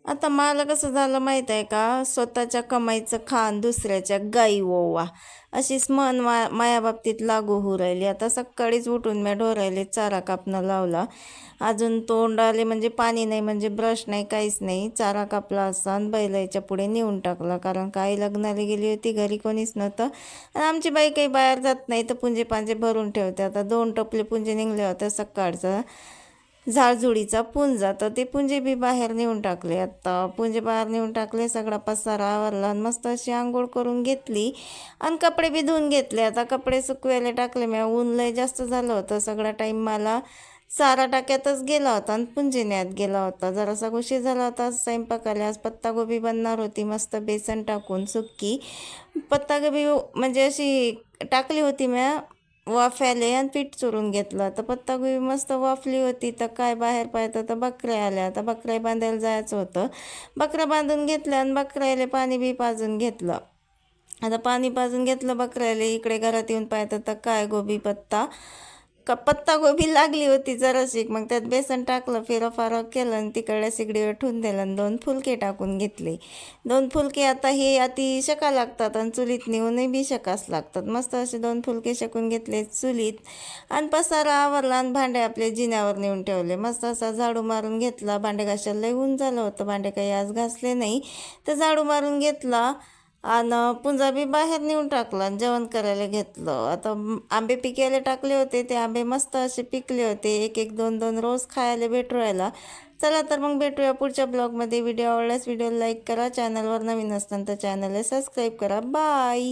आता मला कसं झालं माहीत आहे का, स्वतःच्या कमाईचं खाण दुसऱ्याच्या गाई ओवा, अशीच म्हण माया बाबतीत लागू होऊ राहिली. आता सकाळीच उठून मी ढोरायले चारा कापणं लावला. अजून तोंडाले म्हणजे पाणी नाही, म्हणजे ब्रश नाही, काहीच नाही. चारा कापला असा आणि बैलाच्या पुढे नेऊन टाकला, कारण काही लग्नाला गेली होती, घरी कोणीच नव्हतं. आणि आमची बाई काही बाहेर जात नाही, तर पुंजे पांजे भरून ठेवते. आता 2 टपले पुंजे निघले होते सकाळचं झाडझुडीचा पुंजा, तर ते पुंजे बी बाहेर नेऊन टाकले. आता पुंजे बाहेर नेऊन टाकले, सगळा पसारा आवरला आणि मस्त अशी आंघोळ करून घेतली आणि कपडे बी धुवून घेतले. आता कपडे सुकवायला टाकले मी, ऊन लय जास्त झालं होतं. सगळा टाईम मला चारा टाक्यातच गेला होता आणि पुंजिन्यात गेला होता. जरासा उशीर झाला होता स्वयंपाकाला. आज पत्तागोबी बनणार होती, मस्त बेसन टाकून सुक्की पत्तागोबी, म्हणजे अशी टाकली होती म्या वाफायले आणि पीठ चुरून घेतलं. तर पत्तागोबी मस्त वाफली होती. तर काय बाहेर पाहतं तर बकऱ्या आल्या. आता बकऱ्या बांधायला जायचं होतं, बकऱ्या बांधून घेतल्या आणि बकऱ्याला पाणी बी पाजून घेतलं. आता पाणी पाजून घेतलं बकऱ्याला. इकडे घरात येऊन पाहतं तर काय गोबी पत्ता गोबी लागली होती जराशी. मग त्यात बेसन टाकलं, फिरफारं केलं आणि तिकडल्या सिगडीवर ठेवून दिलं आणि 2 फुलके टाकून घेतले. 2 फुलके आता हे अति शेका लागतात आणि चुलीत नेऊनही बी शेकास लागतात. मस्त असे 2 फुलके शेकून घेतले चुलीत आणि पसारा आवरला आणि भांडे आपले जिन्यावर नेऊन ठेवले. मस्त असा झाडू मारून घेतला. भांडे घासायला लय ऊन झालं होतं, भांडे काही आज घासले नाही, तर झाडू मारून घेतला आणि पुंजा बी बाहेर नेऊन टाकला आणि जेवण करायला घेतलं. आता आंबे पिकायला टाकले होते, ते आंबे मस्त असे पिकले होते. 1-1, 2-2 रोज खायला भेटू राहिला. चला तर मग भेटूया पुढच्या ब्लॉगमध्ये. व्हिडिओ आवडल्यास व्हिडिओला लाईक करा, चॅनलवर नवीन असताना तर चॅनलला सबस्क्राईब करा. बाय.